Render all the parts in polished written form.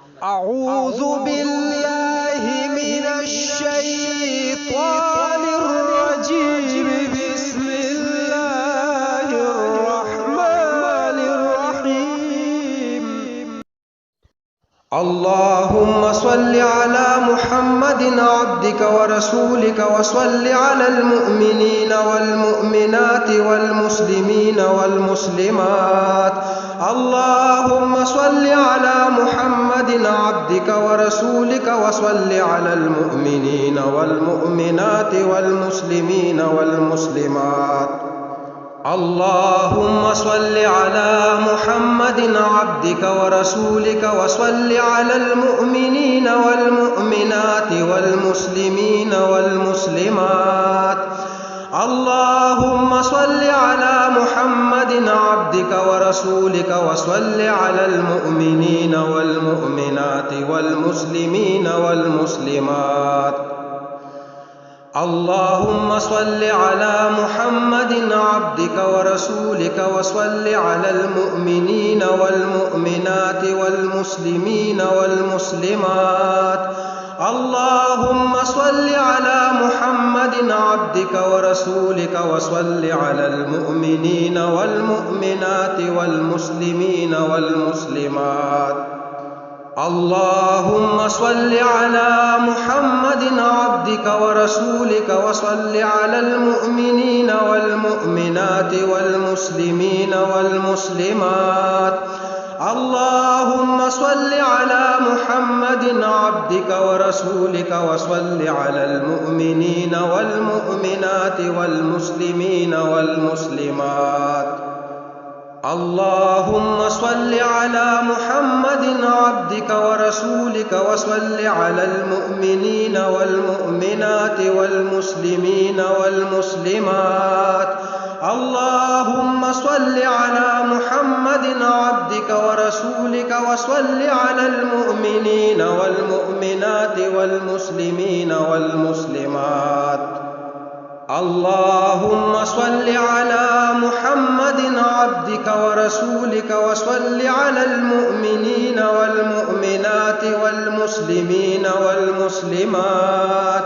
أعوذ بالله من الشيطان الرجيم. بسم الله الرحمن الرحيم. اللهم صل على محمد عبدك ورسولك، وصل على المؤمنين والمؤمنات والمسلمين والمسلمات. اللهم صل على محمد عبدك ورسولك، وصل على المؤمنين والمؤمنات والمسلمين والمسلمات. اللهم صل على محمد عبدك ورسولك، وصل على المؤمنين والمؤمنات والمسلمين والمسلمات. اللهم صل على محمد عبدك ورسولك، وصل على المؤمنين والمؤمنات والمسلمين والمسلمات. اللهم صل على محمد عبدك ورسولك، وصل على المؤمنين والمؤمنات والمسلمين والمسلمات. اللهم صل على محمد عبدك ورسولك، وصل على المؤمنين والمؤمنات والمسلمين والمسلمات. اللهم صل على محمد عبدك ورسولك، وصل على المؤمنين والمؤمنات والمسلمين والمسلمات. اللهم صل على محمد عبدك ورسولك، وصل على المؤمنين والمؤمنات والمسلمين والمسلمات. اللهم صل على محمد عبدك ورسولك، وصل على المؤمنين والمؤمنات والمسلمين والمسلمات. اللهم صل على محمد عبدك ورسولك، وصل على المؤمنين والمؤمنات والمسلمين والمسلمات. اللهم صل على محمد عبدك ورسولك، وصل على المؤمنين والمؤمنات والمسلمين والمسلمات.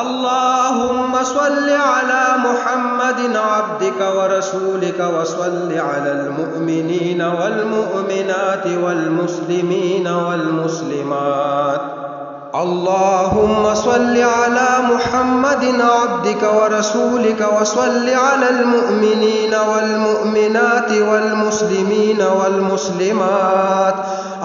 اللهم صل على محمد عبدك ورسولك، وصل على المؤمنين والمؤمنات والمسلمين والمسلمات. اللهم صل على محمد عبدك ورسولك، وصل على المؤمنين والمؤمنات والمسلمين والمسلمات.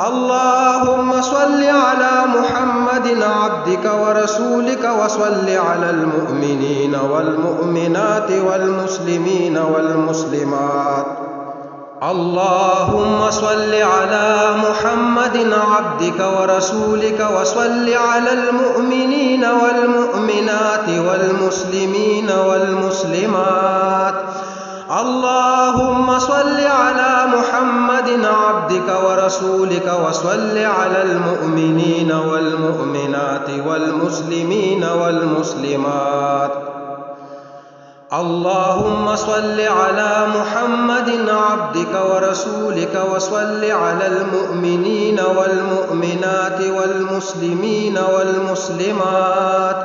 اللهم صل على محمد عبدك ورسولك، وصل على المؤمنين والمؤمنات والمسلمين والمسلمات. اللهم صل على محمد عبدك ورسولك، وصل على المؤمنين والمؤمنات والمسلمين والمسلمات. اللهم صل على محمد عبدك ورسولك، وصل على المؤمنين والمؤمنات والمسلمين والمسلمات. اللهم صل على محمد عبدك ورسولك، وصل على المؤمنين والمؤمنات والمسلمين والمسلمات.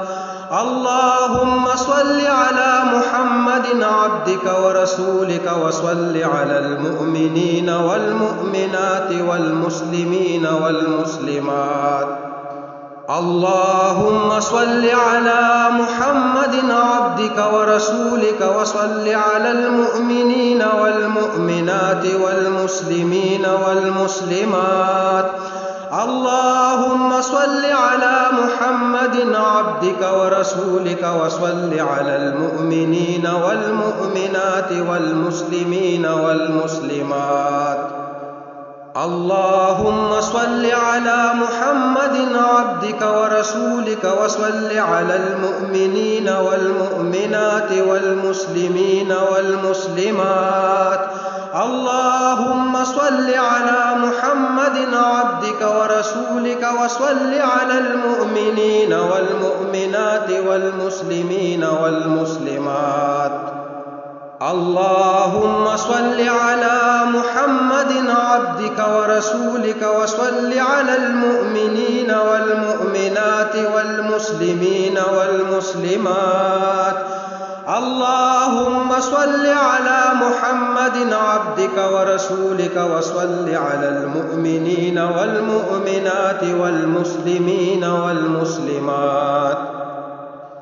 اللهم صل على محمد عبدك ورسولك، وصل على المؤمنين والمؤمنات والمسلمين والمسلمات. اللهم صل على محمد عبدك ورسولك، وصل على المؤمنين والمؤمنات والمسلمين والمسلمات. اللهم صل على محمد عبدك ورسولك، وصل على المؤمنين والمؤمنات والمسلمين والمسلمات. اللهم صل على محمد عبدك ورسولك، وصل على المؤمنين والمؤمنات والمسلمين والمسلمات. اللهم صل على محمد عبدك ورسولك، وصل على المؤمنين والمؤمنات والمسلمين والمسلمات. اللهم صل على محمد عبدك ورسولك وصل على المؤمنين والمؤمنات والمسلمين والمسلمات. اللهم صل على محمد عبدك ورسولك وصل على المؤمنين والمؤمنات والمسلمين والمسلمات.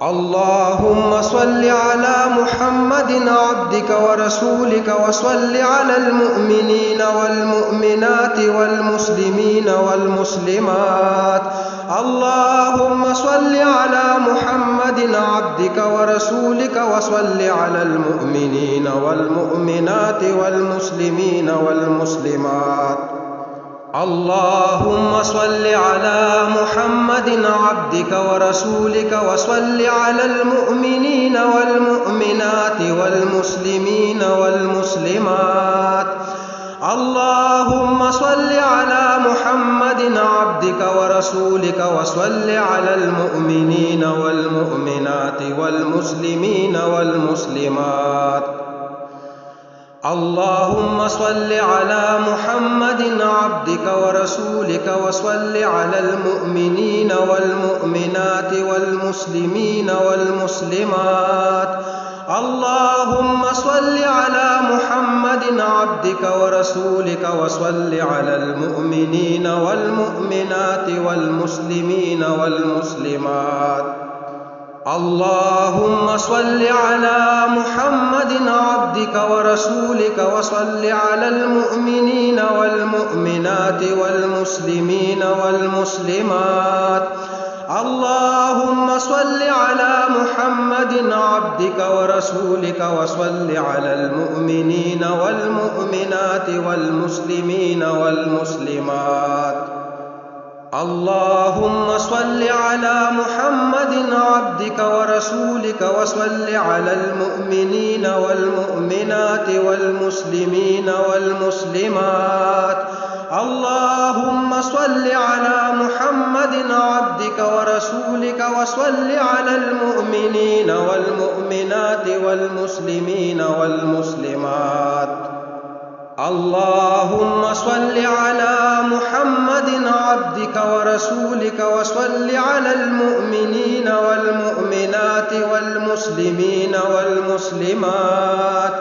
اللهم صل على محمد عبدك ورسولك وصل على المؤمنين والمؤمنات والمسلمين والمسلمات. اللهم صل على محمد عبدك ورسولك وصل على المؤمنين والمؤمنات والمسلمين والمسلمات. اللهم صل على محمد عبدك ورسولك وصل على المؤمنين والمؤمنات والمسلمين والمسلمات. اللهم صل على محمد عبدك ورسولك وصل على المؤمنين والمؤمنات والمسلمين والمسلمات. اللهم صل على محمد عبدك ورسولك وصل على المؤمنين والمؤمنات والمسلمين والمسلمات. اللهم صل على محمد عبدك ورسولك وصل على المؤمنين والمؤمنات والمسلمين والمسلمات. اللهم صل على محمد عبدك ورسولك وصل على المؤمنين والمؤمنات والمسلمين والمسلمات. اللهم صل على محمد عبدك ورسولك وصل على المؤمنين والمؤمنات والمسلمين والمسلمات. اللهم صل على محمد عبدك ورسولك وصل على المؤمنين والمؤمنات والمسلمين والمسلمات. اللهم صل على محمد عبدك ورسولك وصل على المؤمنين والمؤمنات والمسلمين والمسلمات. اللهم صل على محمد عبدك ورسولك وصل على المؤمنين والمؤمنات والمسلمين والمسلمات.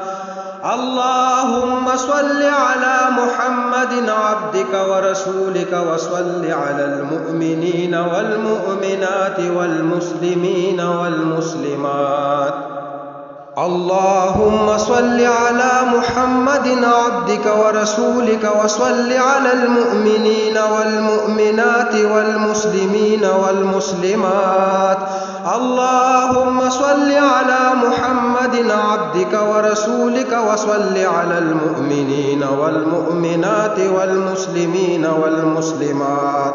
اللهم صل على محمد عبدك ورسولك وصل على المؤمنين والمؤمنات والمسلمين والمسلمات. اللهم صل على محمد عبدك ورسولك وصل على المؤمنين والمؤمنات والمسلمين والمسلمات. اللهم صل على محمد عبدك ورسولك وصل على المؤمنين والمؤمنات والمسلمين والمسلمات.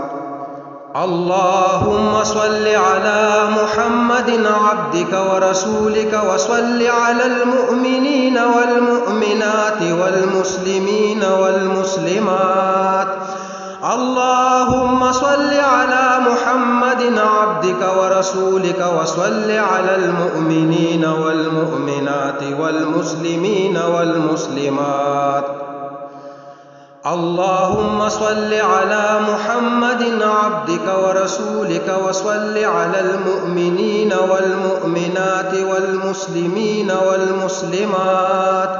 اللهم صل على محمد عبدك ورسولك وصل على المؤمنين والمؤمنات والمسلمين والمسلمات. اللهم صل على محمد عبدك ورسولك وصل على المؤمنين والمؤمنات والمسلمين والمسلمات. اللهم صل على محمد عبدك ورسولك وصل على المؤمنين والمؤمنات والمسلمين والمسلمات.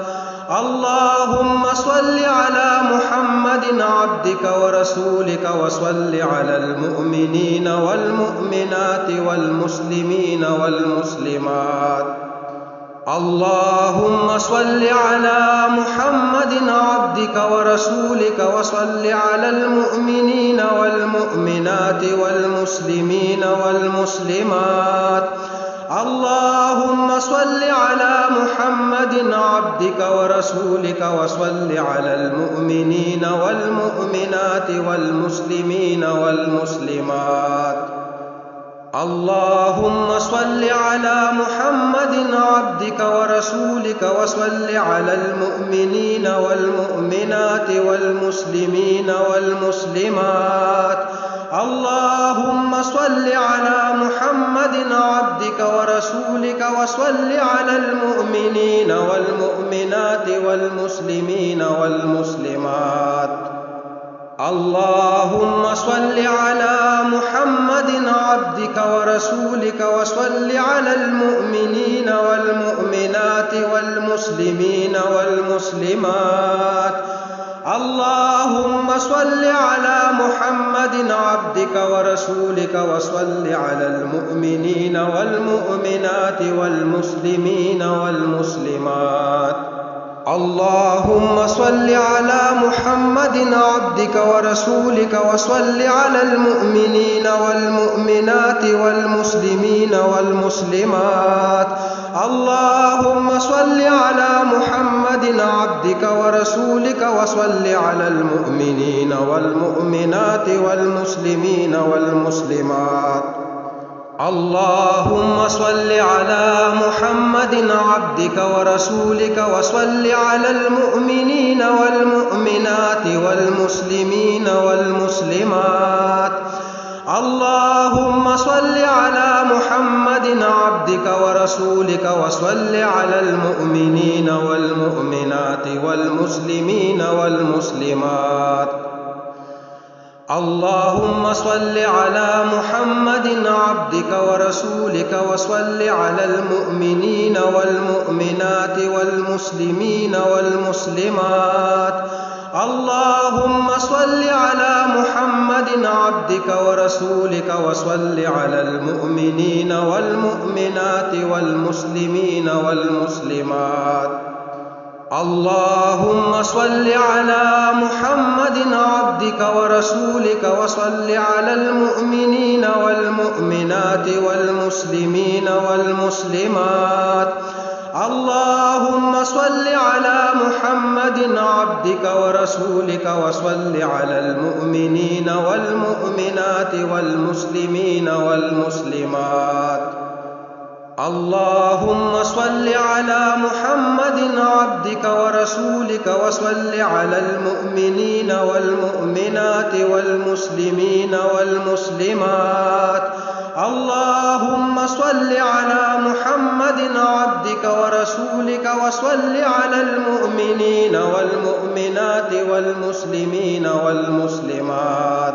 اللهم صل على محمد عبدك ورسولك وصل على المؤمنين والمؤمنات والمسلمين والمسلمات. اللهم صل على محمد عبدك ورسولك وصل على المؤمنين والمؤمنات والمسلمين والمسلمات. اللهم صل على محمد عبدك ورسولك وصل على المؤمنين والمؤمنات والمسلمين والمسلمات. اللهم صل على محمد عبدك ورسولك وصل على المؤمنين والمؤمنات والمسلمين والمسلمات. اللهم صل على محمد محمد عبدك ورسولك وصل على المؤمنين والمؤمنات والمسلمين والمسلمات. اللهم صل على محمد عبدك ورسولك وصل على المؤمنين والمؤمنات والمسلمين والمسلمات. اللهم صل على محمد عبدك ورسولك وصل على المؤمنين والمؤمنات والمسلمين والمسلمات. اللهم صل على محمد عبدك ورسولك وصل على المؤمنين والمؤمنات والمسلمين والمسلمات. اللهم صل على محمد عبدك ورسولك وصل على المؤمنين والمؤمنات والمسلمين والمسلمات. اللهم صل على محمد عبدك ورسولك وصل على المؤمنين والمؤمنات والمسلمين والمسلمات. اللهم صل على محمد عبدك ورسولك وصل على المؤمنين والمؤمنات والمسلمين والمسلمات. اللهم صل على محمد عبدك ورسولك وصل على المؤمنين والمؤمنات والمسلمين والمسلمات. اللهم صل على محمد عبدك ورسولك وصل على المؤمنين والمؤمنات والمسلمين والمسلمات. اللهم صل على محمد عبدك ورسولك وصل على المؤمنين والمؤمنات والمسلمين والمسلمات. اللهم صل على محمد عبدك ورسولك وصل على المؤمنين والمؤمنات والمسلمين والمسلمات. اللهم صل على محمد عبدك ورسولك وصل على المؤمنين والمؤمنات والمسلمين والمسلمات. اللهم صل على محمد عبدك ورسولك وصل على المؤمنين والمؤمنات والمسلمين والمسلمات.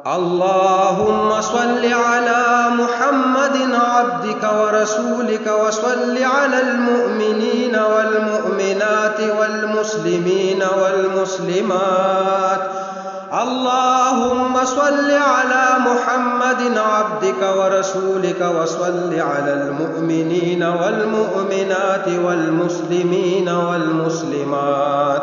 اللهم صل على محمد عبدك ورسولك وصل على المؤمنين والمؤمنات والمسلمين والمسلمات. اللهم صل على محمد عبدك ورسولك وصل على المؤمنين والمؤمنات والمسلمين والمسلمات.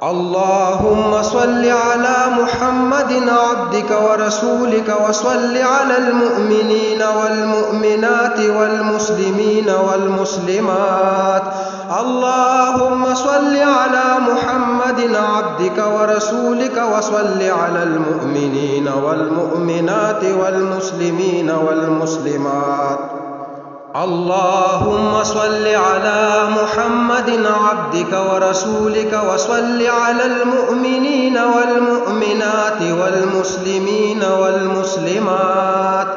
اللهم صل على محمد عبدك ورسولك وصل على المؤمنين والمؤمنات والمسلمين والمسلمات. اللهم صل على محمد عبدك ورسولك وصل على المؤمنين والمؤمنات والمسلمين والمسلمات. اللهم صل على محمد عبدك ورسولك وصل على المؤمنين والمؤمنات والمسلمين والمسلمات.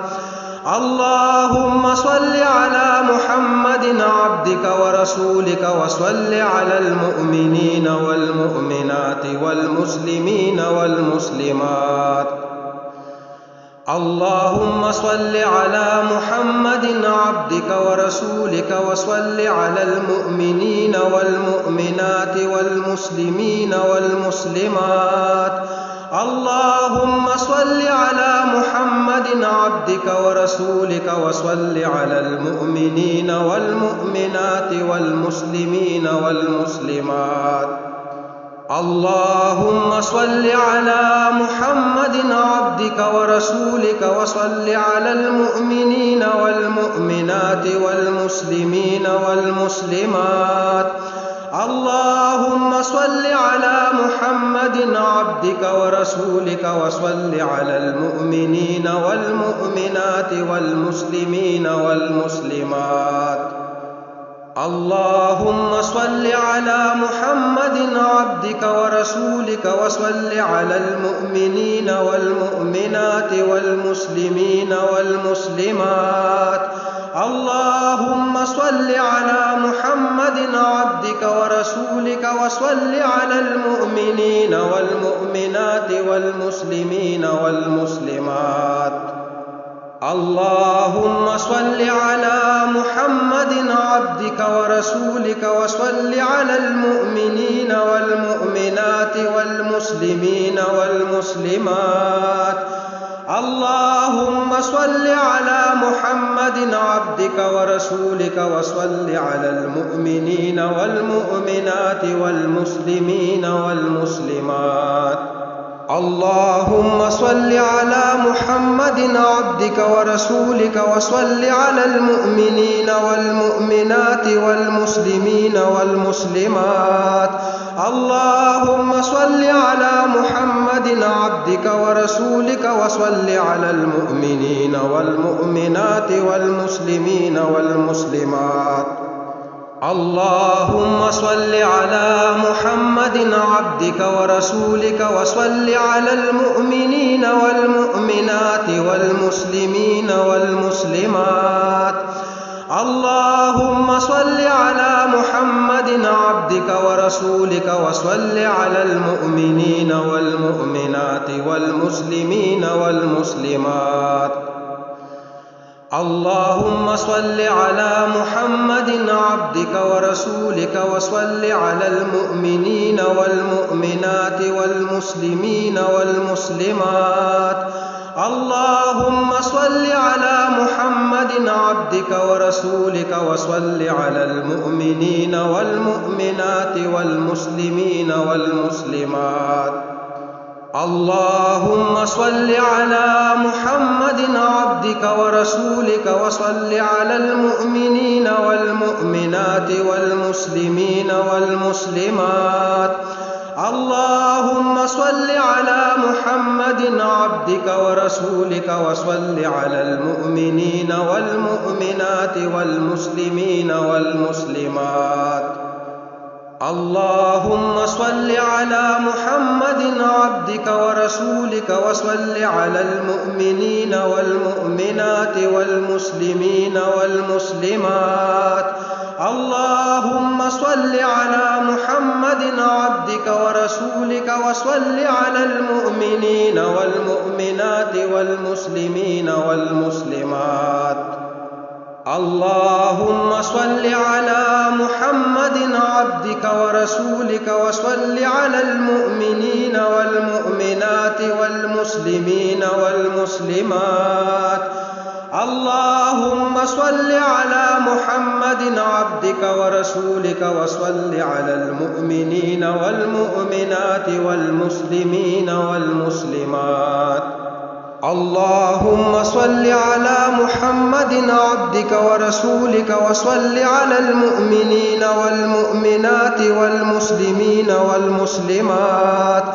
اللهم صل على محمد عبدك ورسولك وصل على المؤمنين والمؤمنات والمسلمين والمسلمات. اللهم صل على محمد عبدك ورسولك وصل على المؤمنين والمؤمنات والمسلمين والمسلمات. اللهم صل على محمد عبدك ورسولك وصل على المؤمنين والمؤمنات والمسلمين والمسلمات. اللهم صل على محمد عبدك ورسولك وصل على المؤمنين والمؤمنات والمسلمين والمسلمات. اللهم صل على محمد عبدك ورسولك وصل على المؤمنين والمؤمنات والمسلمين والمسلمات. اللهم صل على محمد عبدك ورسولك وصل على المؤمنين والمؤمنات والمسلمين والمسلمات. اللهم صل على محمد عبدك ورسولك وصل على المؤمنين والمؤمنات والمسلمين والمسلمات. اللهم صل على محمد عبدك ورسولك وصل على المؤمنين والمؤمنات والمسلمين والمسلمات. اللهم صل على محمد عبدك ورسولك وصل على المؤمنين والمؤمنات والمسلمين والمسلمات. اللهم صل على محمد عبدك ورسولك وصل على المؤمنين والمؤمنات والمسلمين والمسلمات. اللهم صل على محمد عبدك ورسولك وصل على المؤمنين والمؤمنات والمسلمين والمسلمات. اللهم صل على محمد عبدك ورسولك وصل على المؤمنين والمؤمنات والمسلمين والمسلمات. اللهم صل على محمد عبدك ورسولك وصل على المؤمنين والمؤمنات والمسلمين والمسلمات. اللهم صل على محمد عبدك ورسولك وصل على المؤمنين والمؤمنات والمسلمين والمسلمات. اللهم صل على محمد عبدك ورسولك وصل على المؤمنين والمؤمنات والمسلمين والمسلمات. اللهم صل على محمد عبدك ورسولك وصل على المؤمنين والمؤمنات والمسلمين والمسلمات. اللهم صل على محمد عبدك ورسولك وصل على المؤمنين والمؤمنات والمسلمين والمسلمات. اللهم صل على محمد عبدك ورسولك وصل على المؤمنين والمؤمنات والمسلمين والمسلمات. اللهم صل على محمد عبدك ورسولك وصل على المؤمنين والمؤمنات والمسلمين والمسلمات. اللهم صل على محمد عبدك ورسولك وصل على المؤمنين والمؤمنات والمسلمين والمسلمات. اللهم صل على محمد عبدك ورسولك وصل على المؤمنين والمؤمنات والمسلمين والمسلمات. اللهم صل على محمد عبدك ورسولك وصل على المؤمنين والمؤمنات والمسلمين والمسلمات.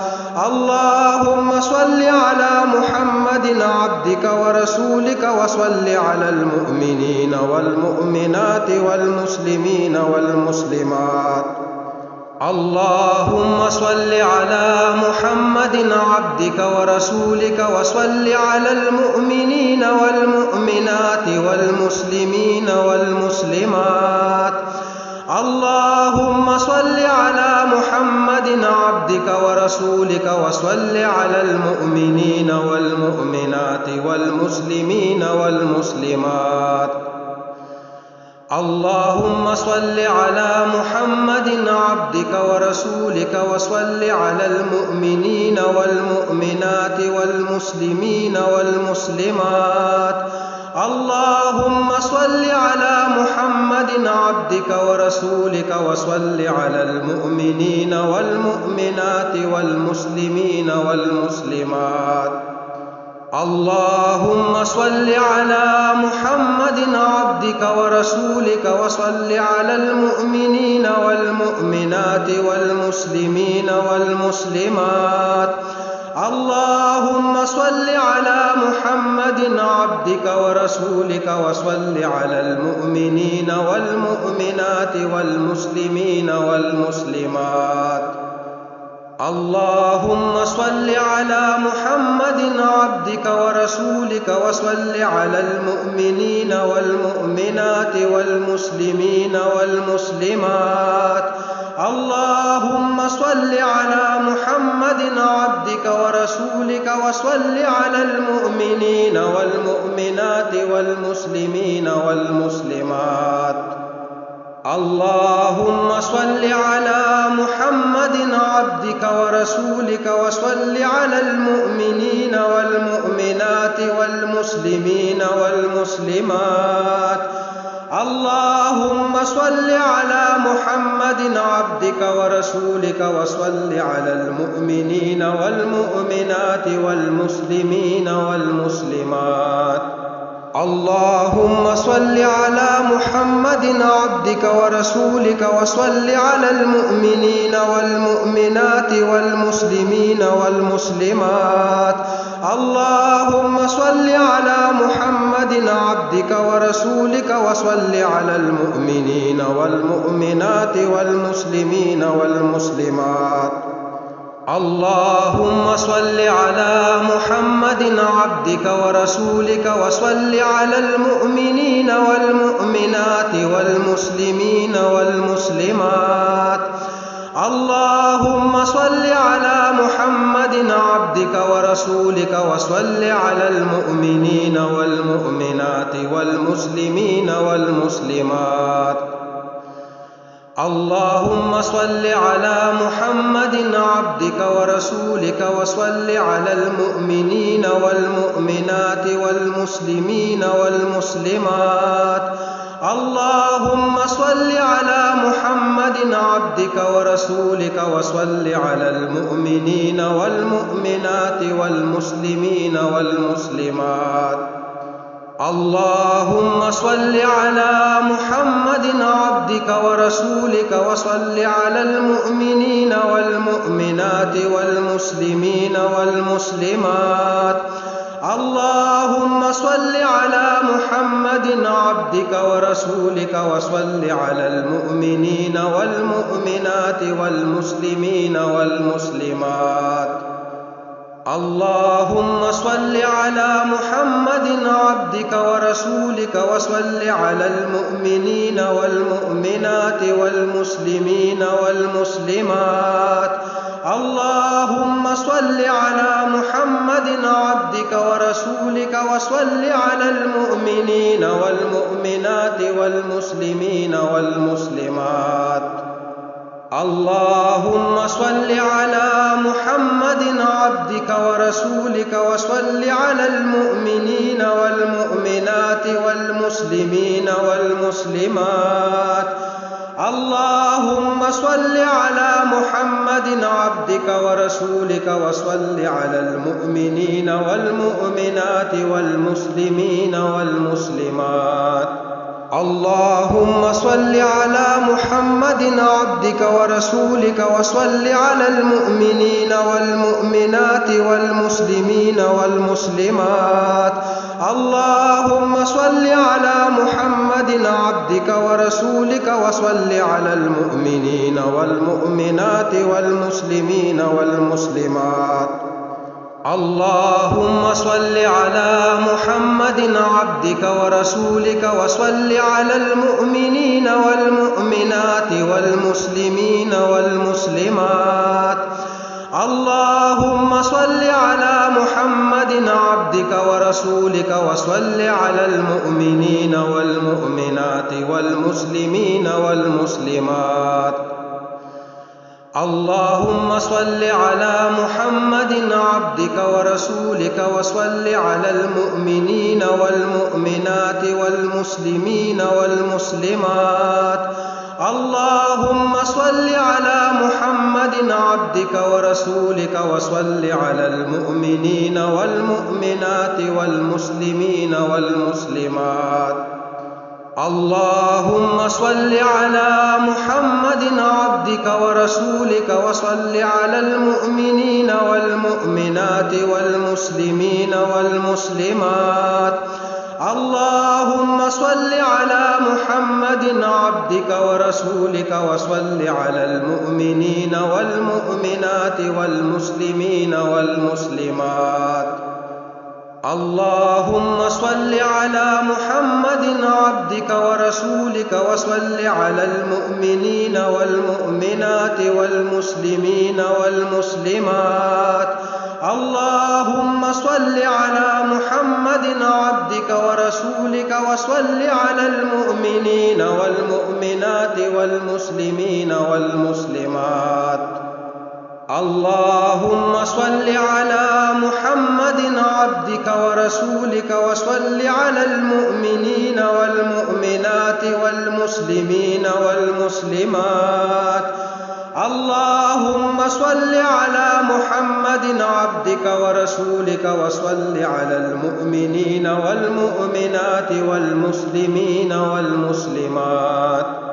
اللهم صل على محمد عبدك ورسولك وصل على المؤمنين والمؤمنات والمسلمين والمسلمات. اللهم صل على محمد عبدك ورسولك وصل على المؤمنين والمؤمنات والمسلمين والمسلمات. اللهم صل على محمد عبدك ورسولك وصل على المؤمنين والمؤمنات والمسلمين والمسلمات. اللهم صل على محمد عبدك ورسولك وصل على المؤمنين والمؤمنات والمسلمين والمسلمات. اللهم صل على محمد عبدك ورسولك وصل على المؤمنين والمؤمنات والمسلمين والمسلمات. اللهم صل على محمد عبدك ورسولك وصل على المؤمنين والمؤمنات والمسلمين والمسلمات. اللهم صل على محمد محمد عبدك ورسولك وصل على المؤمنين والمؤمنات والمسلمين والمسلمات. اللهم صل على محمد عبدك ورسولك وصل على المؤمنين والمؤمنات والمسلمين والمسلمات. اللهم صل على محمد عبدك ورسولك وصل على المؤمنين والمؤمنات والمسلمين والمسلمات. اللهم صل على محمد عبدك ورسولك وصل على المؤمنين والمؤمنات والمسلمين والمسلمات. اللهم صل على محمد عبدك ورسولك وصل على المؤمنين والمؤمنات والمسلمين والمسلمات. اللهم صل على محمد عبدك ورسولك وصل على المؤمنين والمؤمنات والمسلمين والمسلمات. اللهم صل على محمد عبدك ورسولك وصل على المؤمنين والمؤمنات والمسلمين والمسلمات. اللهم صل على محمد عبدك ورسولك وصل على المؤمنين والمؤمنات والمسلمين والمسلمات. اللهم صل على محمد عبدك ورسولك وصل على المؤمنين والمؤمنات والمسلمين والمسلمات. اللهم صل على محمد عبدك ورسولك وصل على المؤمنين والمؤمنات والمسلمين والمسلمات. اللهم صل على محمد عبدك ورسولك وصل على المؤمنين والمؤمنات والمسلمين والمسلمات. اللهم صل على محمد عبدك ورسولك وصل على المؤمنين والمؤمنات والمسلمين والمسلمات. اللهم صل على محمد عبدك ورسولك وصل على المؤمنين والمؤمنات والمسلمين والمسلمات. اللهم صل على محمد عبدك ورسولك وصل على المؤمنين والمؤمنات والمسلمين والمسلمات. اللهم صل على محمد عبدك ورسولك وصل على المؤمنين والمؤمنات والمسلمين والمسلمات. اللهم صل على محمد عبدك ورسولك وصل على المؤمنين والمؤمنات والمسلمين والمسلمات. اللهم صل على محمد عبدك ورسولك وصل على المؤمنين والمؤمنات والمسلمين والمسلمات. اللهم صل على محمد عبدك ورسولك وصل على المؤمنين والمؤمنات والمسلمين والمسلمات. اللهم صل على محمد عبدك ورسولك وصل على المؤمنين والمؤمنات والمسلمين والمسلمات. اللهم صل على محمد عبدك ورسولك وصل على المؤمنين والمؤمنات والمسلمين والمسلمات. اللهم صل على محمد عبدك ورسولك وصل على المؤمنين والمؤمنات والمسلمين والمسلمات. اللهم صل على محمد عبدك ورسولك وصل على المؤمنين والمؤمنات والمسلمين والمسلمات. اللهم صل على محمد عبدك ورسولك وصل على المؤمنين والمؤمنات والمسلمين والمسلمات. اللهم صل على محمد عبدك ورسولك وصل على المؤمنين والمؤمنات والمسلمين والمسلمات. اللهم صل على محمد عبدك ورسولك وصل على المؤمنين والمؤمنات والمسلمين والمسلمات. اللهم صل على محمد عبدك ورسولك وصل على المؤمنين والمؤمنات والمسلمين والمسلمات. اللهم صل على محمد عبدك ورسولك وصل على المؤمنين والمؤمنات والمسلمين والمسلمات. اللهم صل على محمد عبدك ورسولك وصل على المؤمنين والمؤمنات والمسلمين والمسلمات. اللهم صل على محمد عبدك ورسولك وصل على المؤمنين والمؤمنات والمسلمين والمسلمات.